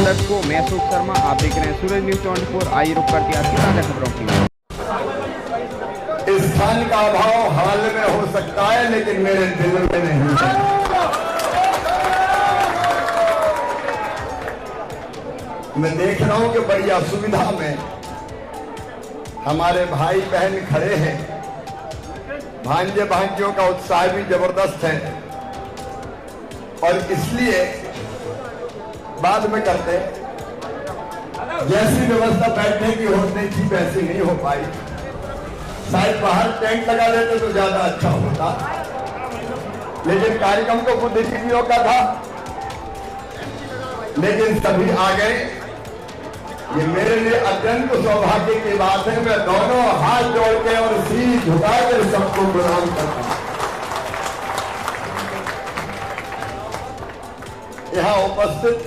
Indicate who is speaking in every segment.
Speaker 1: दर्शकों, मैं अशोक शर्मा, आप देख रहे हैं सूरज न्यूज 24। आइए रुक करते हैं आज की ताजा खबरों की।
Speaker 2: स्थान का अभाव हाल में हो सकता है, लेकिन मेरे दिल में नहीं है। मैं देख रहा हूं कि बड़ी असुविधा में हमारे भाई बहन खड़े हैं। भांजे भांजियों का उत्साह भी जबरदस्त है और इसलिए बाद में करते हैं। जैसी व्यवस्था बैठने की होनी थी वैसी नहीं हो पाई। शायद बाहर टेंट लगा देते तो ज्यादा अच्छा होता, लेकिन कार्यक्रम तो बुद्धिजीवियों का था, लेकिन सभी आ गए। ये मेरे लिए अत्यंत सौभाग्य की बात है। मैं दोनों हाथ जोड़ के और सिर झुकाकर सबको प्रणाम करता हूं। यहां उपस्थित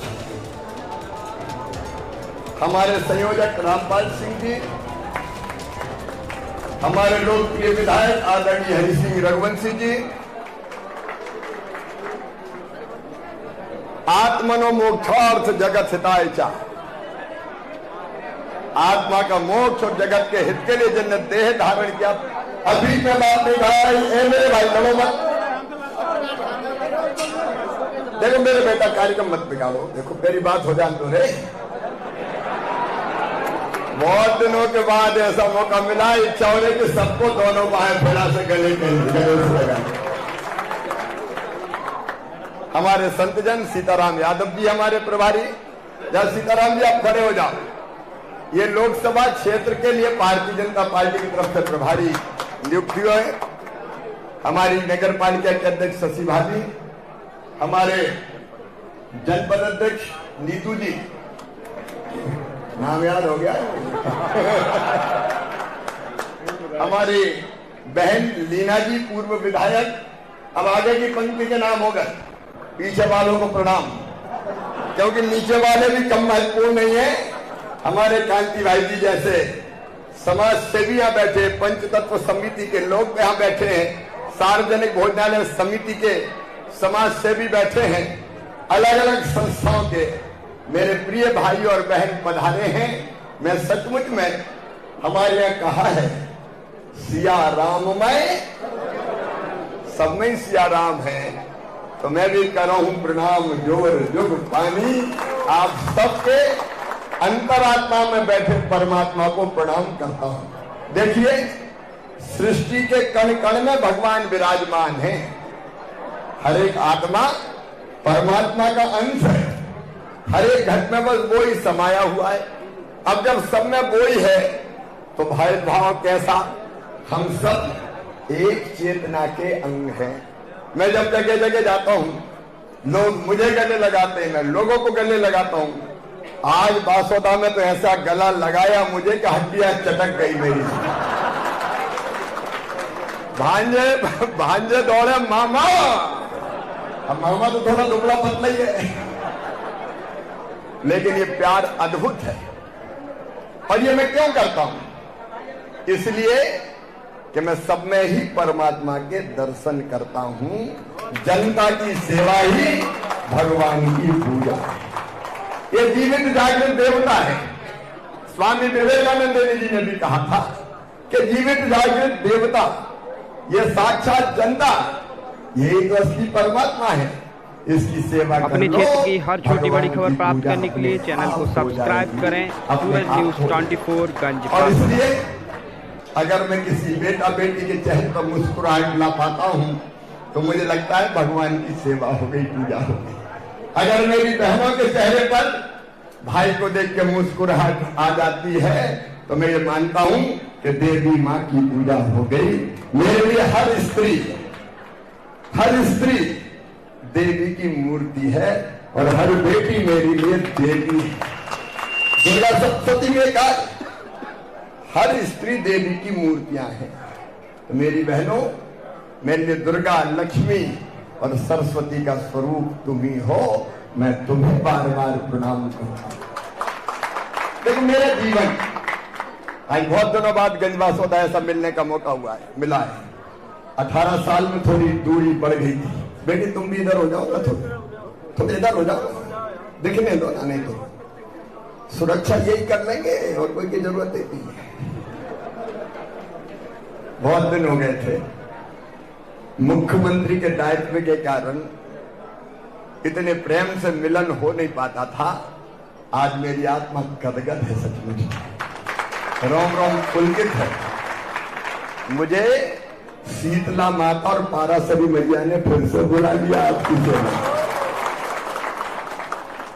Speaker 2: हमारे संयोजक रामपाल सिंह जी, हमारे लोकप्रिय विधायक आदरणीय हरि सिंह रघुवंशी जी, आत्मनो मोक्षार्थ जगत हिताय चा, आत्मा का मोक्ष और जगत के हित के लिए जिन्होंने देह धारण किया। अभी मैं बात नहीं भाई, मेरे भाई लड़ो मत। देखो मेरे बेटा, कार्यक्रम मत बिगाड़ो। देखो मेरी बात हो जान दो रे। बहुत दिनों के बाद ऐसा मौका मिला, इच्छा हो रही कि सबको दोनों बाहें फैला से गले से लगाए। हमारे संतजन सीताराम यादव जी हमारे प्रभारी। जब सीताराम जी आप खड़े हो जाओ। ये लोकसभा क्षेत्र के लिए भारतीय जनता पार्टी की तरफ से प्रभारी नियुक्त हुए हैं। हमारी नगर पालिका के अध्यक्ष शशि भाभी, हमारे जनपद अध्यक्ष नीतू जी, नाम याद हो गया हमारी बहन लीना जी, पूर्व विधायक। अब आगे की पंक्ति के नाम होगा, पीछे वालों को प्रणाम, क्योंकि नीचे वाले भी कम महत्वपूर्ण नहीं है। हमारे कांति भाई जी जैसे समाज सेवी यहाँ बैठे, पंचतत्व समिति के लोग यहाँ बैठे हैं, सार्वजनिक भोजनालय समिति के समाज सेवी बैठे हैं, अलग अलग संस्थाओं के मेरे प्रिय भाई और बहन पधारे हैं। मैं सचमुच में, हमारे यहाँ कहा है सिया राममय, सब में सिया राम है, तो मैं भी कर रहा हूं प्रणाम जोर जुग पानी। आप सबके अंतरात्मा में बैठे परमात्मा को प्रणाम करता हूं। देखिए, सृष्टि के कण कण में भगवान विराजमान है। हर एक आत्मा परमात्मा का अंश है। हर एक घट में बस वो ही समाया हुआ है। अब जब सब में वो ही है तो भेदभाव कैसा? हम सब एक चेतना के अंग हैं। मैं जब जगह जगह जाता हूं, लोग मुझे गले लगाते हैं, मैं लोगों को गले लगाता हूं। आज बासोदा में तो ऐसा गला लगाया मुझे कि हड्डियां चटक गई मेरी। भांजे दौड़े मामा। अब मामा तो थोड़ा दुबला पतला ही है, लेकिन ये प्यार अद्भुत है। और ये मैं क्यों करता हूं? इसलिए कि मैं सब में ही परमात्मा के दर्शन करता हूं। जनता की सेवा ही भगवान की पूजा है। ये जीवित जागृत देवता है। स्वामी विवेकानंद जी ने भी कहा था कि जीवित जागृत देवता, ये साक्षात जनता, यही तो असली परमात्मा है। इसकी सेवा
Speaker 1: अपने क्षेत्र की हर छोटी बड़ी खबर प्राप्त करने के लिए चैनल को सब्सक्राइब करें। सूरज न्यूज 24 गंज।
Speaker 2: और इसलिए अगर मैं किसी बेटा बेटी के चेहरे पर मुस्कुराहट ला पाता हूं तो मुझे लगता है भगवान की सेवा हो गई, पूजा हो गई। अगर मेरी बहनों के चेहरे पर भाई को देख के मुस्कुराहट आ जाती है तो मैं ये मानता हूं कि देवी माँ की पूजा हो गई। मेरे लिए हर स्त्री देवी की मूर्ति है और हर बेटी मेरे लिए देवी है। दुर्गा सप्तशती में कहा हर स्त्री देवी की मूर्तियां हैं। तो मेरी बहनों, मेरे लिए दुर्गा, लक्ष्मी और सरस्वती का स्वरूप तुम ही हो। मैं तुम्हें बार बार प्रणाम करता हूं। देखो मेरा जीवन आज बहुत दिनों बाद गंजबासोदा ऐसा मिलने का मौका मिला है। 18 साल में थोड़ी दूरी बढ़ गई थी। बेटी तुम भी इधर हो जाओ ना, थोड़े इधर हो जाओ, दिखने दो ना, नहीं तो सुरक्षा यही कर लेंगे और कोई की जरूरत नहीं है। बहुत दिन हो गए थे, मुख्यमंत्री के दायित्व के कारण इतने प्रेम से मिलन हो नहीं पाता था। आज मेरी आत्मा गदगद है, सचमुच रोम रोम पुलकित है। मुझे शीतला माता और पारासरी मैया ने फिर से बुला लिया आपकी सेवा।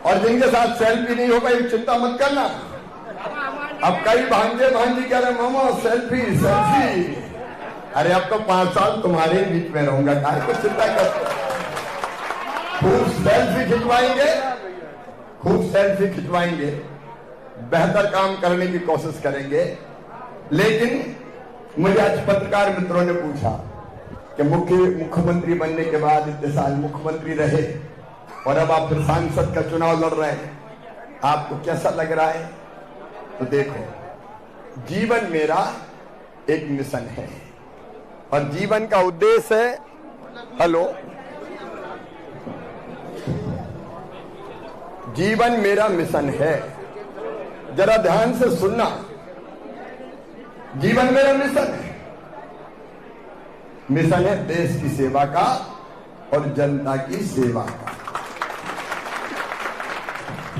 Speaker 2: और जिनके साथ सेल्फी नहीं हो पाई चिंता मत करना। अब कई भांजे भांजी कह रहे मामा सेल्फी सेल्फी। अरे अब तो 5 साल तुम्हारे बीच में रहूंगा, काय को चिंता करते। खूब सेल्फी खिंचवाएंगे, खूब सेल्फी खिंचवाएंगे, बेहतर काम करने की कोशिश करेंगे। लेकिन मुझे आज पत्रकार मित्रों ने पूछा कि मुख्यमंत्री बनने के बाद इतने साल मुख्यमंत्री रहे और अब आप फिर सांसद का चुनाव लड़ रहे हैं, आपको कैसा लग रहा है? तो देखो, जीवन मेरा एक मिशन है और जीवन का उद्देश्य है, हेलो, जीवन मेरा मिशन है। जरा ध्यान से सुनना, जीवन मेरा मिशन है। मिशन है देश की सेवा का और जनता की सेवा का।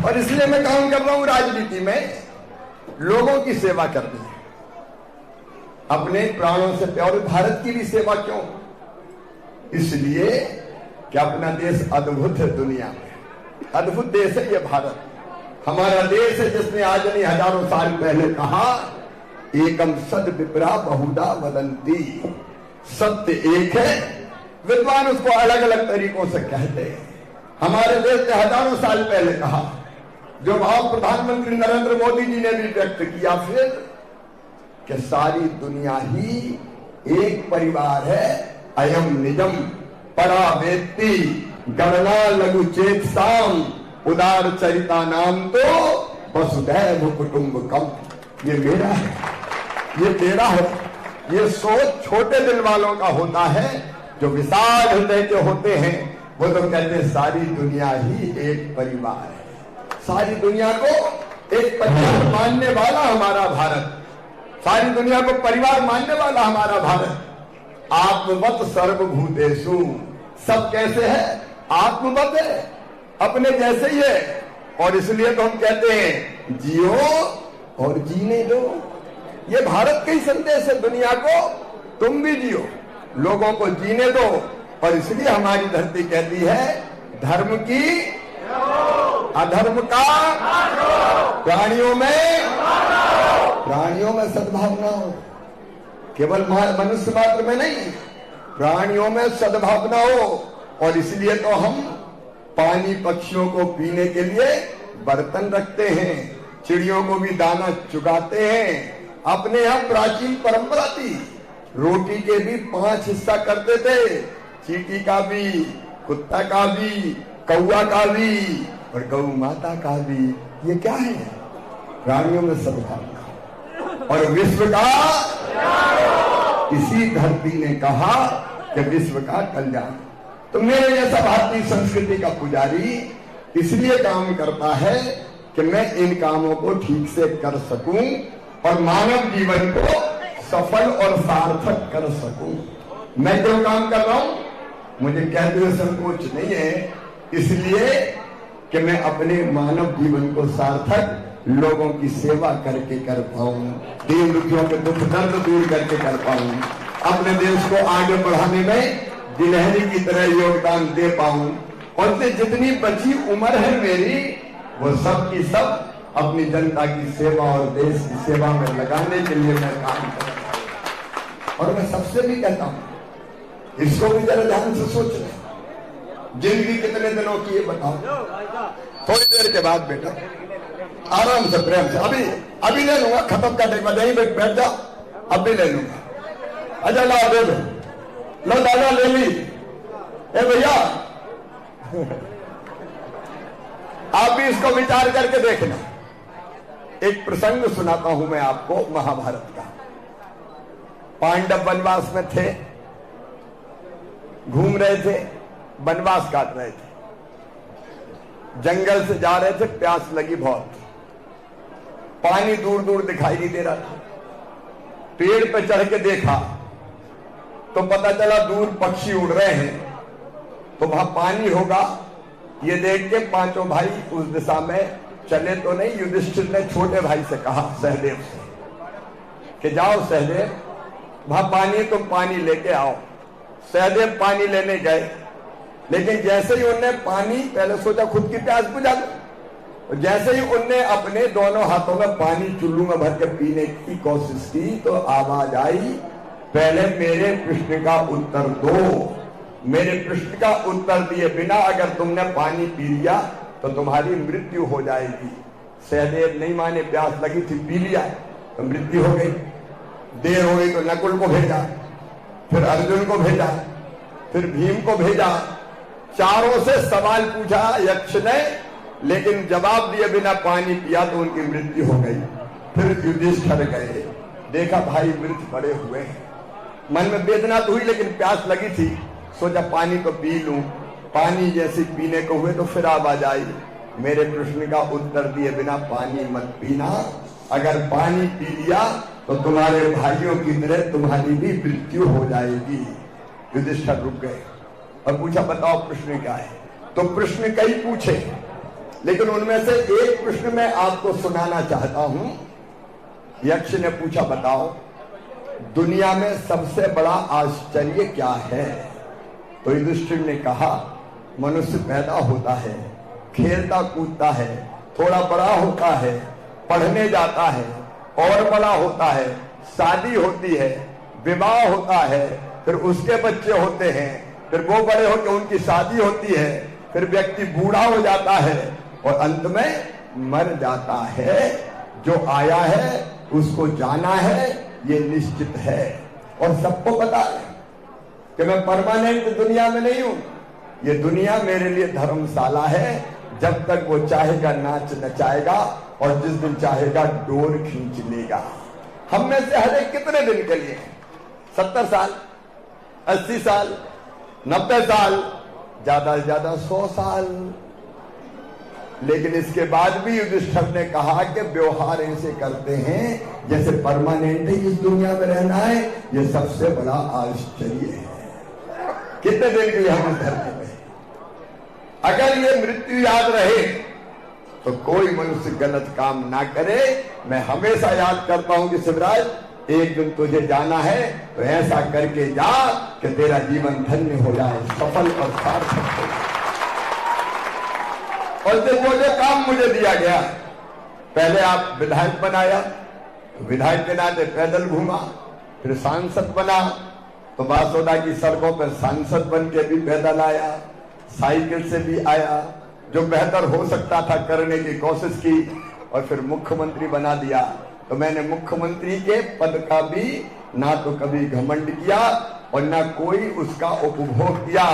Speaker 2: और इसलिए मैं काम कर रहा हूं राजनीति में, लोगों की सेवा करनी है, अपने प्राणों से प्यार। भारत की भी सेवा क्यों? इसलिए कि अपना देश अद्भुत है, दुनिया में अद्भुत देश है ये भारत। हमारा देश है जिसने आज नहीं हजारों साल पहले कहा, एकम सद विप्रा बहुधा वदंती। सत्य एक है, विद्वान उसको अलग अलग तरीकों से कहते हैं। हमारे देश ने हजारों साल पहले कहा, जो भाव प्रधानमंत्री नरेंद्र मोदी जी ने भी व्यक्त किया फिर, कि सारी दुनिया ही एक परिवार है। अयम निजम परा वेत्ति गणना लघु चेतसाम उदार चरिता नाम तो वसुधैव कुटुंबकम। ये मेरा है, ये तेरा है। ये सोच छोटे दिल वालों का होता है, जो विशाल हृदय के होते हैं वो तो कहते हैं सारी दुनिया ही एक परिवार है। सारी दुनिया को एक परिवार मानने वाला हमारा भारत, सारी दुनिया को परिवार मानने वाला हमारा भारत। आत्मवत सर्वभूतेषु, सब कैसे है? आत्मवत है, अपने जैसे ही है। और इसलिए तो हम कहते हैं जियो और जीने दो। ये भारत का ही संदेश है दुनिया को, तुम भी जियो, लोगों को जीने दो। और इसलिए हमारी धरती कहती है धर्म की अधर्म का, प्राणियों में सद्भावना हो। केवल मनुष्य मात्र में नहीं, प्राणियों में सद्भावना हो। और इसलिए तो हम पानी पक्षियों को पीने के लिए बर्तन रखते हैं, चिड़ियों को भी दाना चुगाते हैं। अपने यहाँ प्राचीन परंपरा थी, रोटी के भी 5 हिस्सा करते थे, चींटी का भी, कुत्ता का भी, कौआ का भी और गौ माता का भी। ये क्या है? प्राणियों में सद्भावना। और विश्व का, इसी धरती ने कहा कि विश्व का कल्याण। तो मेरे जैसा भारतीय संस्कृति का पुजारी इसलिए काम करता है कि मैं इन कामों को ठीक से कर सकूं और मानव जीवन को सफल और सार्थक कर सकूं। मैं क्यों काम कर रहा हूं? मुझे कहते हुए संकोच नहीं है, इसलिए कि मैं अपने मानव जीवन को सार्थक लोगों की सेवा करके कर पाऊं, दीन दुखियों के दुख दर्द दूर करके कर पाऊं, अपने देश को आगे बढ़ाने में गिलहरी की तरह योगदान दे पाऊं। और से जितनी बची उम्र है मेरी, वो सब की सब अपनी जनता की सेवा और देश की सेवा में लगाने के लिए मैं काम कर रहा हूं। और मैं सबसे भी कहता हूं, इसको भी जरा ध्यान से सोच रहे, जिंदगी कितने दिनों की है बताओ? थोड़ी देर के बाद बेटा आराम से प्रेम से, अभी ले लूंगा, खत्म करने के बाद यहीं बैठ जाओ, अभी ले लूंगा। अच्छा लाओ दे दो, लो दादा ले ली। ए भैया आप भी इसको विचार करके देखना। एक प्रसंग सुनाता हूं मैं आपको महाभारत का। पांडव वनवास में थे, घूम रहे थे, वनवास काट रहे थे, जंगल से जा रहे थे, प्यास लगी बहुत। पानी दूर दूर दिखाई नहीं दे रहा था। पेड़ पर चढ़ के देखा तो पता चला दूर पक्षी उड़ रहे हैं, तो वहां पानी होगा। ये देख के पांचों भाई उस दिशा में चले तो नहीं। युधिष्ठिर ने छोटे भाई से कहा, सहदेव से, कि जाओ सहदेव, वहां पानी है, तुम पानी लेके आओ। सहदेव पानी लेने गए, लेकिन जैसे ही उनने पानी, पहले सोचा खुद की प्यास बुझा दो, जैसे ही उनने अपने दोनों हाथों में पानी चुल्लू में भर के पीने की कोशिश की तो आवाज आई, पहले मेरे प्रश्न का उत्तर दो। मेरे प्रश्न का उत्तर दिए बिना अगर तुमने पानी पी लिया तो तुम्हारी मृत्यु हो जाएगी। सहदेव नहीं माने, प्यास लगी थी, पी लिया तो मृत्यु हो गई। देर हो गई तो नकुल को भेजा, फिर अर्जुन को भेजा, फिर भीम को भेजा। चारों से सवाल पूछा यक्ष ने, लेकिन जवाब दिए बिना पानी पिया तो उनकी मृत्यु हो गई। फिर युधिष्ठिर गए, देखा भाई मृत पड़े हुए हैं। मन में वेदना तो हुई, लेकिन प्यास लगी थी, सोचा पानी तो पी लूं। पानी जैसे पीने को हुए तो फिर आवाज आई, मेरे प्रश्न का उत्तर दिए बिना पानी मत पीना। अगर पानी पी लिया तो तुम्हारे भाइयों की तरह तुम्हारी भी मृत्यु हो जाएगी। युधिष्ठिर रुक गए और पूछा, बताओ प्रश्न क्या है? तो प्रश्न कई पूछे, लेकिन उनमें से एक प्रश्न मैं आपको सुनाना चाहता हूं। यक्ष ने पूछा, बताओ दुनिया में सबसे बड़ा आश्चर्य क्या है? तो युधिष्ठिर ने कहा, मनुष्य पैदा होता है, खेलता कूदता है, थोड़ा बड़ा होता है, पढ़ने जाता है, और बड़ा होता है, शादी होती है, विवाह होता है, फिर उसके बच्चे होते हैं, फिर वो बड़े होकर उनकी शादी होती है, फिर व्यक्ति बूढ़ा हो जाता है और अंत में मर जाता है। जो आया है उसको जाना है, ये निश्चित है। और सबको पता है कि मैं परमानेंट दुनिया में नहीं हूं। ये दुनिया मेरे लिए धर्मशाला है, जब तक वो चाहेगा नाच नचाएगा और जिस दिन चाहेगा डोर खींच लेगा। हम में से हर एक कितने दिन के लिए? 70 साल, 80 साल, 90 साल, ज्यादा से ज्यादा 100 साल। लेकिन इसके बाद भी युधिष्ठिर ने कहा कि व्यवहार ऐसे करते हैं जैसे परमानेंट ही इस दुनिया में रहना है। ये सबसे बड़ा आश्चर्य है। कितने दिन के लिए हम इस धरती में? अगर ये मृत्यु याद रहे तो कोई मनुष्य गलत काम ना करे। मैं हमेशा याद करता हूं कि शिवराज, एक दिन तुझे जाना है तो ऐसा करके जा कि तेरा जीवन धन्य हो जाए, सफल और सार्थक हो जाए। और देखो जो काम मुझे दिया गया, पहले आप विधायक बनाया, तो विधायक के नाते पैदल घूमा, फिर सांसद बना तो बासोदा की सड़कों पर सांसद बन के भी पैदल आया, साइकिल से भी आया, जो बेहतर हो सकता था करने की कोशिश की, और फिर मुख्यमंत्री बना दिया। तो मैंने मुख्यमंत्री के पद का भी ना तो कभी घमंड किया और ना कोई उसका उपभोग किया।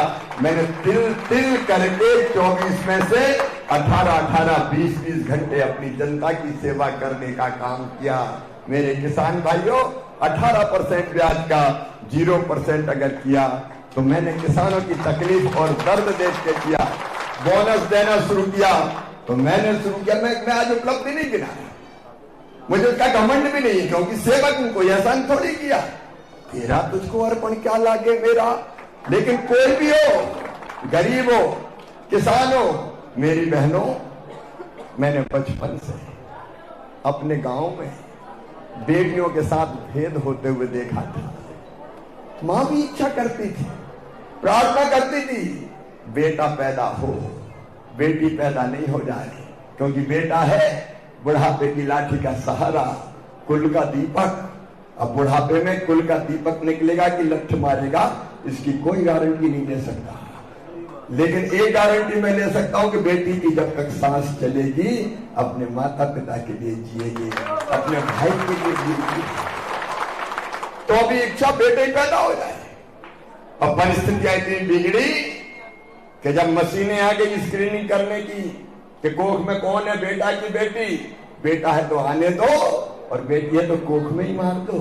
Speaker 2: मैंने तिल तिल करके 24 में से 18-18, 20-20 घंटे अपनी जनता की सेवा करने का काम किया। मेरे किसान भाइयों, 18% ब्याज का 0% अगर किया तो मैंने किसानों की तकलीफ और दर्द देख के किया। बोनस देना शुरू किया तो मैंने शुरू किया। मैं आज उपलब्धि नहीं गिना, मुझे उसका घमंड भी नहीं, क्योंकि सेवक कोई एहसान थोड़ी किया। तेरा तुझको अर्पण क्या लागे मेरा। लेकिन कोई भी हो, गरीब हो, किसान हो, मेरी बहनों, मैंने बचपन से अपने गांव में बेटियों के साथ भेद होते हुए देखा था। मां भी इच्छा करती थी, प्रार्थना करती थी, बेटा पैदा हो, बेटी पैदा नहीं हो जाए, क्योंकि बेटा है बुढ़ापे की लाठी का सहारा, कुल का दीपक। अब बुढ़ापे में कुल का दीपक निकलेगा कि लठ मारेगा, इसकी कोई गारंटी नहीं दे सकता। लेकिन एक गारंटी मैं ले सकता हूं कि बेटी की जब तक सांस चलेगी अपने माता पिता के लिए जिएगी, अपने भाई के लिए जिएगी। तो अभी इच्छा बेटे ही पैदा हो जाए। अब परिस्थितियां इतनी बिगड़ी कि जब मशीनें आ गई स्क्रीनिंग करने की कि कोख में कौन है, बेटा की बेटी, बेटा है तो आने दो और बेटी है तो कोख में ही मार दो।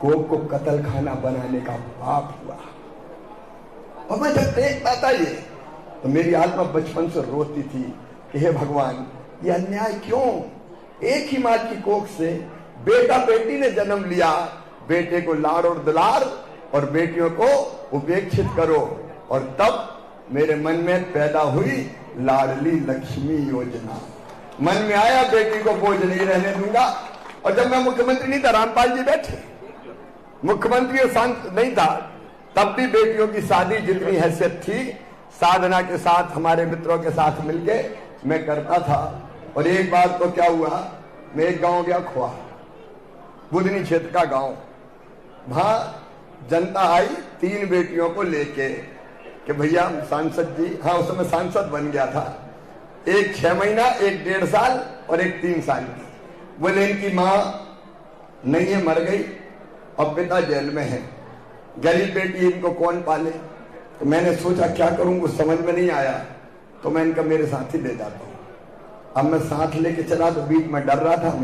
Speaker 2: कोख को कत्ल खाना बनाने का पाप हुआ। और मैं जब देखता था ये तो मेरी आत्मा बचपन से रोती थी कि हे भगवान, ये अन्याय क्यों? एक ही माँ की कोख से बेटा बेटी ने जन्म लिया, बेटे को लाड़ और दुलार और बेटियों को उपेक्षित करो। और तब मेरे मन में पैदा हुई लाडली लक्ष्मी योजना। मन में आया बेटी को बोझ नहीं रहने दूंगा। और जब मैं मुख्यमंत्री नहीं था, रामपाल जी बैठे, मुख्यमंत्री और सांसद नहीं था, तब भी बेटियों की शादी जितनी हैसियत थी साधना के साथ, हमारे मित्रों के साथ मिलके मैं करता था। और एक बार तो क्या हुआ, मैं एक गांव गया, खोआ बुधनी क्षेत्र का गांव, वहां जनता आई 3 बेटियों को लेके कि भैया सांसद जी, हाँ उस समय सांसद बन गया था, एक 6 महीना, एक 1.5 साल और एक 3 साल की। बोले इनकी माँ नहीं है, मर गई और पिता जेल में है, गरीब बेटी इनको कौन पाले। तो मैंने सोचा क्या करूं, कुछ समझ में नहीं आया, तो मैं इनका मेरे साथ ही ले जाता हूं। अब मैं साथ लेके चला तो बीच में डर रहा था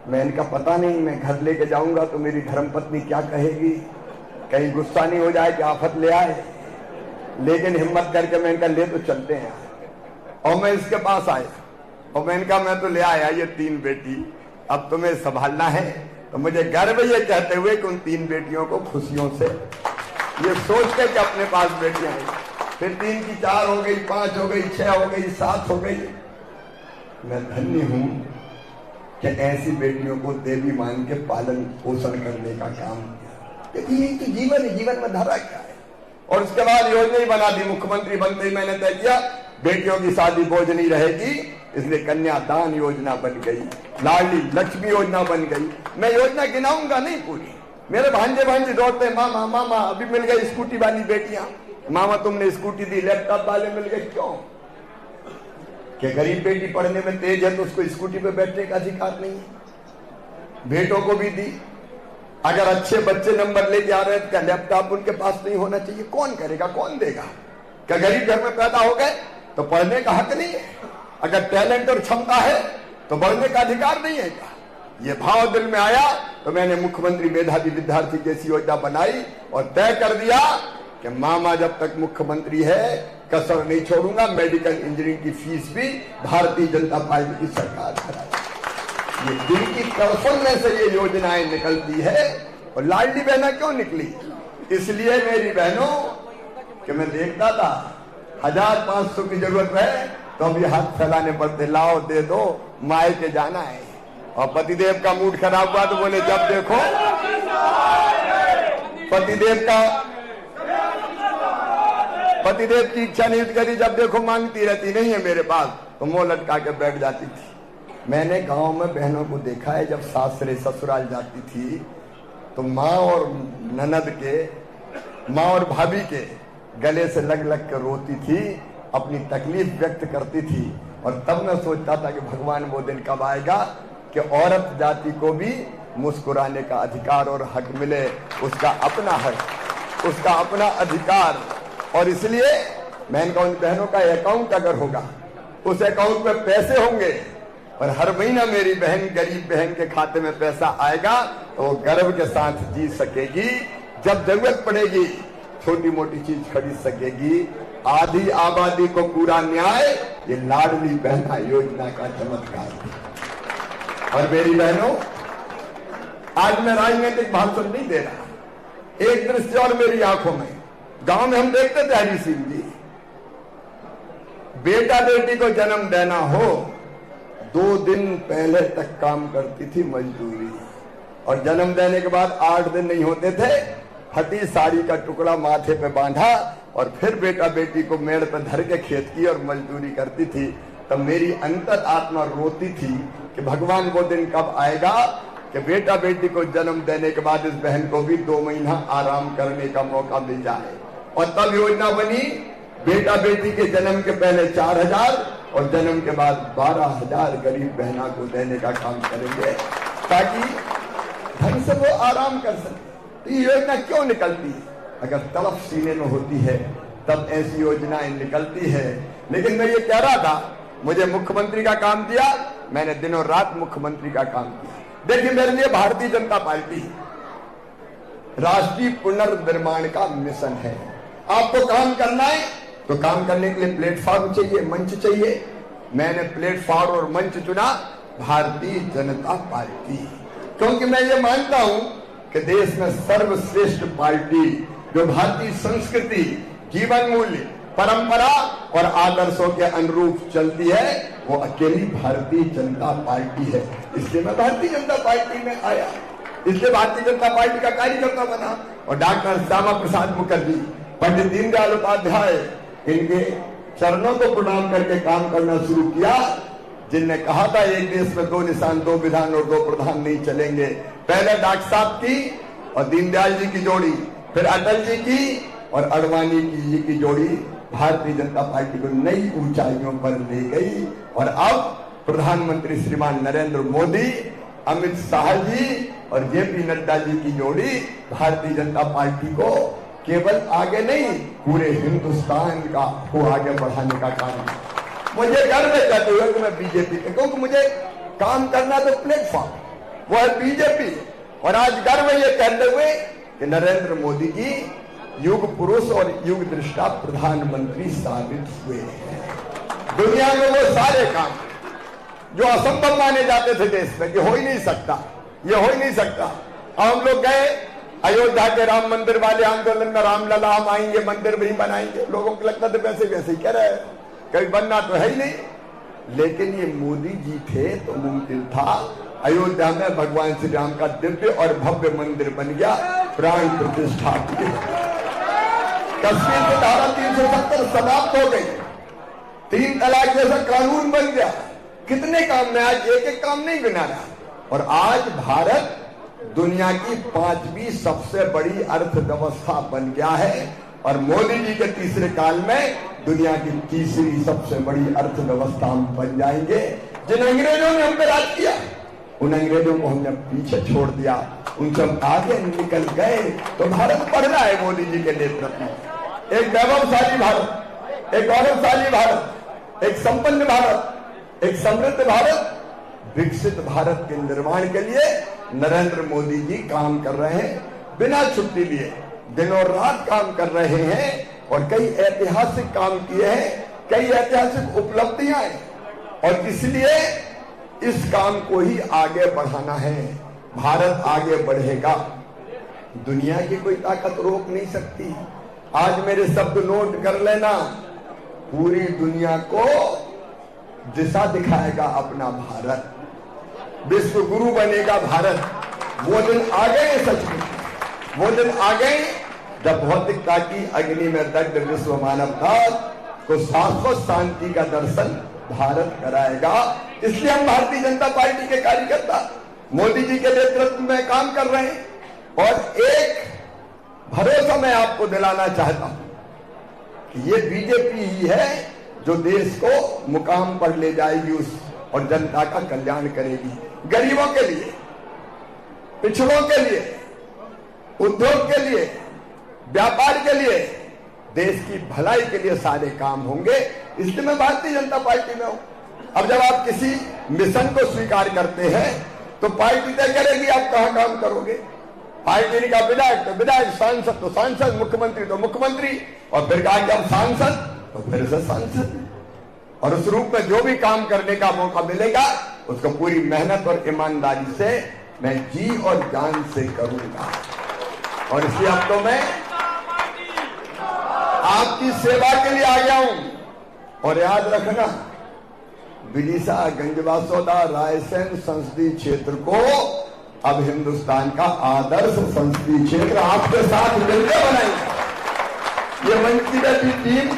Speaker 2: मैं इनका पता नहीं, मैं घर लेके जाऊंगा तो मेरी धर्मपत्नी क्या कहेगी, कहीं गुस्सा नहीं हो जाए कि आफत ले आए। लेकिन हिम्मत करके मैं इनका ले तो चलते हैं। और मैं इसके पास आया और मैं इनका मैं तो ले आया ये 3 बेटी, अब तुम्हें संभालना है। तो मुझे गर्व ये कहते हुए कि उन 3 बेटियों को खुशियों से ये सोच के कि अपने पास बेटियां आई, फिर 3 की 4 हो गई, 5 हो गई, 6 हो गई, 7 हो गई। मैं धन्य हूं कि ऐसी बेटियों को देवी मान के पालन पोषण करने का काम किया। यही तो जीवन है, जीवन में धारा क्या है। और उसके बाद योजना ही बना दी, मुख्यमंत्री बनते ही मैंने तय किया बेटियों की शादी बोझ नहीं रहेगी, इसलिए कन्यादान योजना बन गई, लाडली लक्ष्मी योजना बन गई। मैं योजना गिनाऊंगा नहीं पूरी, मेरे भांजे दौड़ते, मामा मामा अभी मिल गई स्कूटी वाली बेटियां, मामा तुमने स्कूटी दी, लैपटॉप वाले मिल गए। क्यों? कि गरीब बेटी पढ़ने में तेज है तो उसको स्कूटी पे बैठने का अधिकार नहीं है। बेटों को भी दी। अगर अच्छे बच्चे नंबर लेके आ रहे हैं तो लैपटॉप उनके पास नहीं होना चाहिए, कौन करेगा, कौन देगा? क्या गरीब घर में पैदा हो गए तो पढ़ने का हक नहीं है? अगर टैलेंट और क्षमता है तो बढ़ने का अधिकार नहीं है क्या? ये भाव दिल में आया तो मैंने मुख्यमंत्री मेधावी विद्यार्थी जैसी योजना बनाई और तय कर दिया कि मामा जब तक मुख्यमंत्री है कसर नहीं छोड़ूंगा, मेडिकल इंजीनियरिंग की फीस भी भारतीय जनता पार्टी की सरकार कराएगी। ये दिल की तड़फन में से ये योजनाएं निकलती है। और लाडली बहना क्यों निकली? इसलिए मेरी बहनों कि मैं देखता था 1500 की जरूरत है तो अब ये हाथ फैलाने पड़ते, लाओ दे दो, माए के जाना है। और पतिदेव का मूड खराब हुआ तो बोले जब देखो पतिदेव की इच्छा नहीं करी, जब देखो मांगती रहती, नहीं है मेरे पास, तो मुंह लटका के बैठ जाती थी। मैंने गांव में बहनों को देखा है, जब सासरे ससुराल जाती थी तो माँ और ननद के, माँ और भाभी के गले से लग लग कर रोती थी, अपनी तकलीफ व्यक्त करती थी। और तब मैं सोचता था कि भगवान वो दिन कब आएगा कि औरत जाति को भी मुस्कुराने का अधिकार और हक मिले, उसका अपना हक, उसका अपना अधिकार। और इसलिए मैं इनका, उन बहनों का अकाउंट अगर होगा, उस अकाउंट में पैसे होंगे और हर महीना मेरी बहन, गरीब बहन के खाते में पैसा आएगा तो वो गर्व के साथ जी सकेगी। जब जरूरत पड़ेगी छोटी मोटी चीज खरीद सकेगी। आधी आबादी को पूरा न्याय, ये लाडली बहना योजना का चमत्कार है। और मेरी बहनों, आज मैं राजनीतिक भाषण नहीं दे रहा, एक दृश्य और मेरी आंखों में, गांव में हम देखते थे हरी सिंह जी, बेटा बेटी को जन्म देना हो 2 दिन पहले तक काम करती थी मजदूरी, और जन्म देने के बाद 8 दिन नहीं होते थे, फटी साड़ी का टुकड़ा माथे पे बांधा और फिर बेटा बेटी को मेड़ पे धर के खेत की और मजदूरी करती थी। तब मेरी अंतर आत्मा रोती थी कि भगवान वो दिन कब आएगा कि बेटा बेटी को जन्म देने के बाद इस बहन को भी 2 महीना आराम करने का मौका मिल जाए। और तब योजना बनी, बेटा बेटी के जन्म के पहले 4000 और जन्म के बाद 12000 गरीब बहना को देने का काम करेंगे ताकि ढंग से वो आराम कर सके। तो ये योजना क्यों निकलती है? अगर तड़प सीने में होती है तब ऐसी योजनाएं निकलती है। लेकिन मैं ये कह रहा था, मुझे मुख्यमंत्री का काम दिया, मैंने दिनों रात मुख्यमंत्री का काम किया। देखिए, मेरे लिए भारतीय जनता पार्टी राष्ट्रीय पुनर्निर्माण का मिशन है। आपको काम करना है तो काम करने के लिए प्लेटफॉर्म चाहिए, मंच चाहिए। मैंने प्लेटफॉर्म और मंच चुना भारतीय जनता पार्टी। क्योंकि मैं ये मानता हूं कि देश में सर्वश्रेष्ठ पार्टी जो भारतीय संस्कृति, जीवन मूल्य, परंपरा और आदर्शों के अनुरूप चलती है वो अकेली भारतीय जनता पार्टी है। इसलिए मैं भारतीय जनता पार्टी में आया, इसलिए भारतीय जनता पार्टी का कार्यकर्ता बना। और डॉक्टर श्यामा प्रसाद मुखर्जी, पंडित दीनदयाल उपाध्याय, इनके चरणों को प्रणाम करके काम करना शुरू किया, जिनने कहा था एक देश में 2 निशान, 2 विधान और 2 प्रधान नहीं चलेंगे। पहले डॉक्टर साहब की और दीनदयाल जी की जोड़ी, फिर अटल जी की और अडवाणी जी की जोड़ी भारतीय जनता पार्टी को नई ऊंचाइयों पर ले गई। और अब प्रधानमंत्री श्रीमान नरेंद्र मोदी, अमित शाह जी और जेपी नड्डा जी की जोड़ी भारतीय जनता पार्टी को केवल आगे नहीं, पूरे हिंदुस्तान को आगे बढ़ाने का काम। मुझे गर्व है कहते हुए कि मैं बीजेपी के, क्योंकि मुझे काम करना तो प्लेटफॉर्म वो है बीजेपी। और आज गर्व है ये कहते हुए कि नरेंद्र मोदी जी युग पुरुष और युग दृष्टा प्रधानमंत्री साबित हुए हैं। दुनिया में वो सारे काम जो असंभव माने जाते थे देश में कि हो ही नहीं सकता, ये हो ही नहीं सकता। हम लोग गए अयोध्या के राम मंदिर वाले आंदोलन में, रामलला हम आएंगे, मंदिर भी बनाएंगे। लोगों को लगता था वैसे वैसे ही कह रहे हैं, कभी बनना तो है ही नहीं। लेकिन ये मोदी जी थे तो मुमकिन था। अयोध्या में भगवान श्री राम का दिव्य और भव्य मंदिर बन गया, प्राण प्रतिष्ठा की। कश्मीर की धारा 370 समाप्त हो गई, 3 तलाक जैसा कानून बन गया। कितने काम में आज एक एक काम नहीं गिना रहा। और आज भारत दुनिया की 5वीं सबसे बड़ी अर्थव्यवस्था बन गया है और मोदी जी के तीसरे काल में दुनिया की तीसरी सबसे बड़ी अर्थव्यवस्था हम बन जाएंगे। जिन अंग्रेजों ने हम पे राज किया, उन अंग्रेजों को हमने पीछे छोड़ दिया, उनसे हम आगे निकल गए। तो भारत बढ़ रहा है मोदी जी के नेतृत्व में। एक वैभवशाली भारत, एक गौरवशाली भारत, एक संपन्न भारत, एक समृद्ध भारत, विकसित भारत के निर्माण के लिए नरेंद्र मोदी जी काम कर रहे हैं। बिना छुट्टी लिए दिनों रात काम कर रहे हैं और कई ऐतिहासिक काम किए हैं, कई ऐतिहासिक उपलब्धियां हैं। और इसलिए इस काम को ही आगे बढ़ाना है। भारत आगे बढ़ेगा, दुनिया की कोई ताकत रोक नहीं सकती। आज मेरे शब्द नोट कर लेना, पूरी दुनिया को दिशा दिखाएगा अपना भारत, विश्व गुरु बनेगा भारत। वो दिन आ गए, सच में वो दिन आ गए जब भौतिकता की अग्नि में दग्ध विश्व मानवता को शाश्वत शांति का दर्शन भारत कराएगा। इसलिए हम भारतीय जनता पार्टी के कार्यकर्ता मोदी जी के नेतृत्व में काम कर रहे हैं। और एक भरोसा मैं आपको दिलाना चाहता हूं कि ये बीजेपी ही है जो देश को मुकाम पर ले जाएगी उस और जनता का कल्याण करेगी। गरीबों के लिए, पिछड़ों के लिए, उद्योग के लिए, व्यापार के लिए, देश की भलाई के लिए सारे काम होंगे। इसलिए मैं भारतीय जनता पार्टी में हूं। अब जब आप किसी मिशन को स्वीकार करते हैं तो पार्टी तय करेगी आप कहां काम करोगे। पार्टी का विधायक तो विधायक, सांसद तो सांसद, मुख्यमंत्री तो मुख्यमंत्री, और फिर कहा कि अब सांसद तो फिर से सांसद। और उस रूप में जो भी काम करने का मौका मिलेगा उसको पूरी मेहनत और ईमानदारी से मैं जी और जान से करूंगा। और इसलिए अब तो मैं आपकी सेवा के लिए आ गया हूं। और याद रखना, विदिशा, गंजबासौदा, रायसेन संसदीय क्षेत्र को अब हिंदुस्तान का आदर्श संसदीय क्षेत्र आपके साथ मिलकर बनाएंगे। ये मंच की बैठी टीम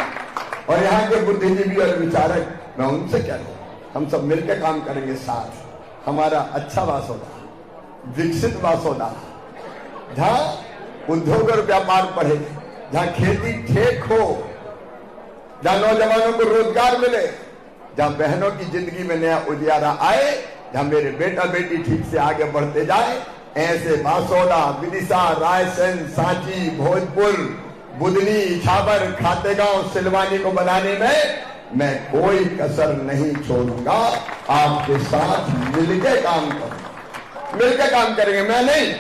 Speaker 2: और यहाँ के बुद्धिजीवी और विचारक, मैं उनसे कह रहा हूं, हम सब मिलकर काम करेंगे साथ। हमारा अच्छा वासोदा, विकसित वासोदा, जहां उद्योग और व्यापार बढ़े, जहां खेती ठेक हो, जहां नौजवानों को रोजगार मिले, जहां बहनों की जिंदगी में नया उजियारा आए, जहां मेरे बेटा बेटी ठीक से आगे बढ़ते जाए, ऐसे बासोदा, विदिशा, रायसेन, सांची, भोजपुर, बुदनी, इछावर, खातेगांव, सिलवानी को बनाने में मैं कोई कसर नहीं छोड़ूंगा। आपके साथ मिलकर काम करूंगा, मिलकर काम करेंगे। मैं नहीं,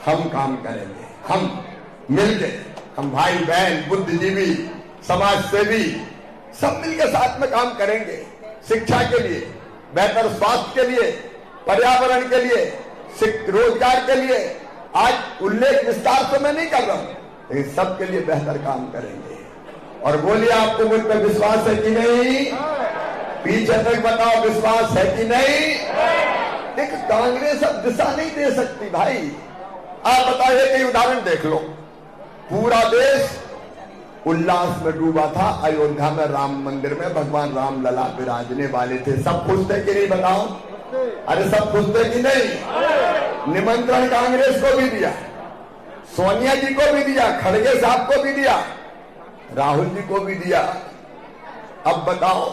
Speaker 2: हम काम करेंगे, हम मिलकर, हम भाई बहन, बुद्धिजीवी, समाज सेवी सब मिलकर साथ में काम करेंगे। शिक्षा के लिए, बेहतर स्वास्थ्य के लिए, पर्यावरण के लिए, रोजगार के लिए। आज उल्लेख विस्तार से मैं नहीं कर रहा हूं, लेकिन सबके लिए बेहतर काम करेंगे। और बोलिए, आपको मुझ पर विश्वास है कि नहीं? पीछे तक बताओ, विश्वास है कि नहीं? एक कांग्रेस अब दिशा नहीं दे सकती भाई। आप बताइए, कई उदाहरण देख लो। पूरा देश उल्लास में डूबा था। अयोध्या में राम मंदिर में भगवान राम लला विराजने वाले थे। सब खुश थे कि नहीं बताओ? अरे सब खुश थे कि नहीं? निमंत्रण कांग्रेस को भी दिया, सोनिया जी को भी दिया, खड़गे साहब को भी दिया, राहुल जी को भी दिया। अब बताओ,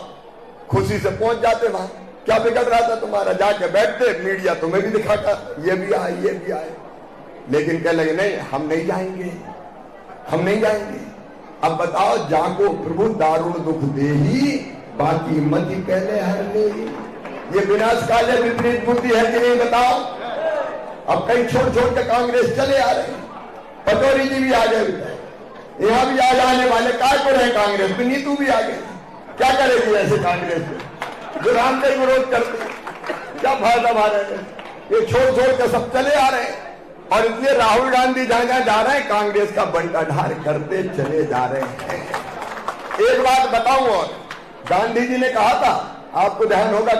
Speaker 2: खुशी से पहुंच जाते वहां। क्या बिगड़ रहा था तुम्हारा? जाके बैठते, मीडिया तुम्हें भी दिखाता, ये भी आए, ये भी आए। लेकिन कह लगे नहीं, हम नहीं जाएंगे, हम नहीं जाएंगे। अब बताओ, जाको प्रभु दारुण दुख दे ही, बाकी मति पहले हर ले। ये विनाशकाले विपरीत बुद्धि है कि नहीं बताओ? अब कई छोड़ छोड़ के कांग्रेस चले आ रहे। पटोरी जी भी आ गए, यहां भी आ जाने वाले। काय को रहे कांग्रेस में? नीतू भी आ गए। क्या करेगी ऐसे कांग्रेस में जो राम का विरोध करते? क्या फायदा भारत है? ये छोड़ छोड़ के सब चले आ रहे हैं। और इसलिए राहुल गांधी जहां जहां जा रहे हैं, कांग्रेस का बंटाढार करते चले जा रहे हैं। एक बात बताऊं, और गांधी जी ने कहा था, आपको ध्यान होगा,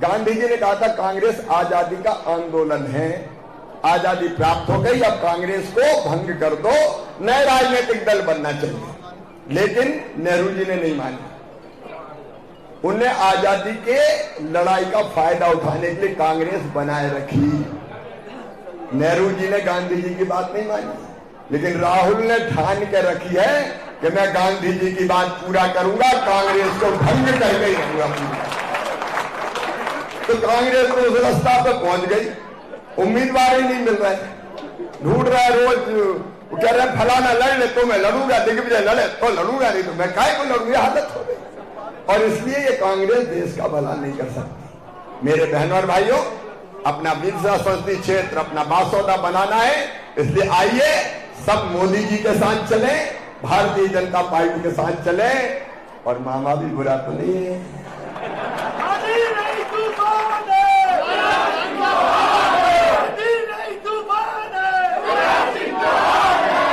Speaker 2: गांधी जी ने कहा था कांग्रेस आजादी का आंदोलन है। आजादी प्राप्त हो गई, अब कांग्रेस को भंग कर दो, नए राजनीतिक दल बनना चाहिए। लेकिन नेहरू जी ने नहीं माना। उन्हें आजादी के लड़ाई का फायदा उठाने के लिए कांग्रेस बनाए रखी। नेहरू जी ने गांधी जी की बात नहीं मानी, लेकिन राहुल ने ठान के रखी है कि मैं गांधी जी की बात पूरा करूंगा, कांग्रेस को भंग करके ही रहूंगा पूरा। तो कांग्रेस तो उस रास्ता पे पहुंच गई। उम्मीदवार ही नहीं मिल रहे, ढूंढ रहा है रोज। कह रहे फलाना लड़ ले तो मैं लड़ूंगा, दिग्विजय लड़े तो लड़ूंगा, नहीं तो मैं काय को लड़ूंगा। हालत हो गई। और इसलिए ये कांग्रेस देश का भला नहीं कर सकती। मेरे बहनों और भाइयों, अपना विधानसभा संसदीय क्षेत्र, अपना बासौदा बनाना है। इसलिए आइए सब मोदी जी के साथ चले, भारतीय जनता पार्टी के साथ चले। और मामा भी बुरा तो नहीं है।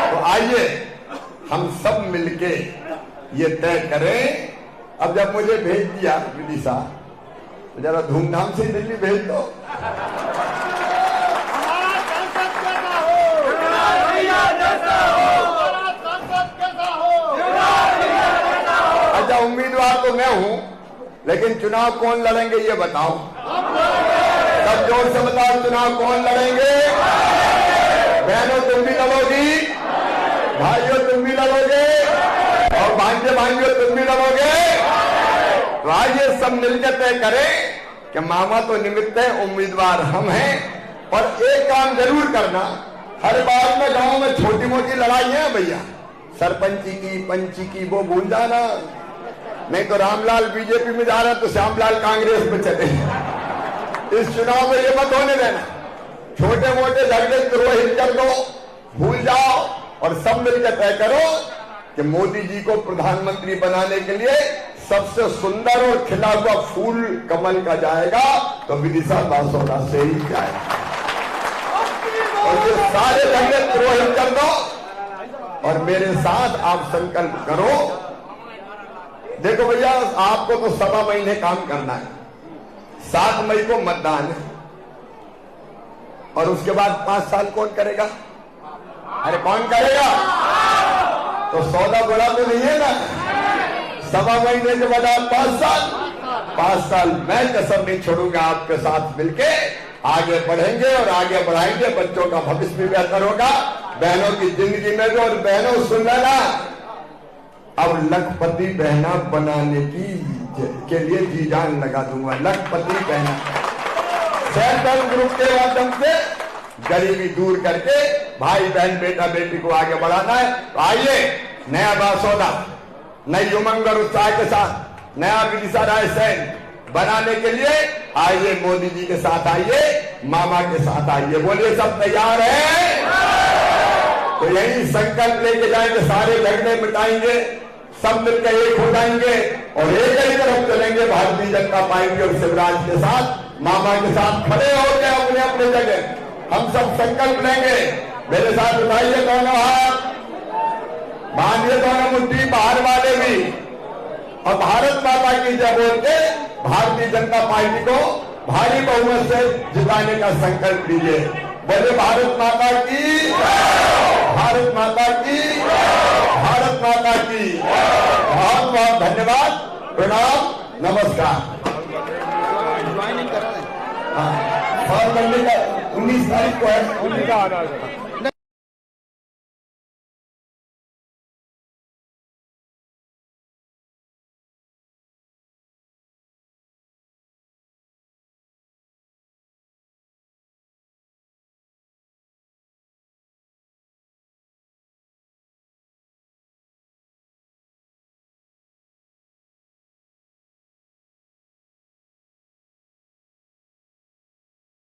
Speaker 2: तो आइए हम सब मिलके ये तय करें। अब जब मुझे भेज दिया विदिशा, तो जरा धूमधाम से दिल्ली भेज दो। अच्छा, उम्मीदवार तो मैं हूं, लेकिन चुनाव कौन लड़ेंगे ये बताओ? सब जोर से बताओ, चुनाव कौन लड़ेंगे? बहनों तुम भी लड़ोगी, भाइयों तुम भी लड़ोगे, और भांजे भाइयों तुम भी लड़ोगे। तो आइए सब मिलकर तय करें कि मामा तो निमित्त है, उम्मीदवार हम हैं। और एक काम जरूर करना, हर बार में गांव में छोटी मोटी लड़ाइयां हैं भैया, सरपंची की, पंची की, वो भूल जाना। नहीं तो रामलाल बीजेपी में जा रहा है तो श्यामलाल कांग्रेस में चले। इस चुनाव में ये मत होने देना। छोटे मोटे झगड़े द्रोहित कर दो, भूल जाओ, और सब मिलकर तय करो कि मोदी जी को प्रधानमंत्री बनाने के लिए सबसे सुंदर और खिला हुआ फूल कमल का जाएगा तो विदिशा बासौदा से ही जाएगा। और ये सारे झगड़े द्रोहित कर दो और मेरे साथ आप संकल्प करो। देखो भैया, आपको तो 7 महीने काम करना है। 7 मई को मतदान है, और उसके बाद 5 साल कौन करेगा? अरे कौन करेगा? तो सौदा बड़ा तो नहीं है ना। 7 महीने के बाद 5 साल मैं कसम नहीं छोड़ूंगा। आपके साथ मिलके आगे बढ़ेंगे और आगे बढ़ाएंगे। बच्चों का भविष्य भी बेहतर होगा, बहनों की जिंदगी में भी। और बहनों सुन लेना, अब लखपति बहना बनाने के लिए जी जान लगा दूंगा। लखपति बहना सेल्फ हेल्प ग्रुप के माध्यम से गरीबी दूर करके भाई बहन बेटा बेटी को आगे बढ़ाना है। तो आइए नया बासौदा, नई उमंग और उत्साह के साथ नया विदिशा रायसेन बनाने के लिए आइए मोदी जी के साथ आइए, मामा के साथ आइए। बोलिए सब तैयार है? तो यही संकल्प लेके जाएंगे, सारे झगड़े मिटाएंगे, सब मिलकर एक हो जाएंगे और एक ही तरफ चलेंगे। भारतीय जनता पार्टी और शिवराज के साथ, मामा के साथ खड़े होकर अपने अपने जगह हम सब संकल्प लेंगे। मेरे साथ उठाइए दोनों हाथ, बांधिए दोनों मुट्ठी, बाहर वाले भी, और भारत माता की जय बोल के भारतीय जनता पार्टी को भारी बहुमत से जिताने का संकल्प लीजिए। बोले भारत माता की, भारत माता की, भारत माता की। बहुत बहुत धन्यवाद, प्रणाम, नमस्कार। हाँ, 19 तारीख को है।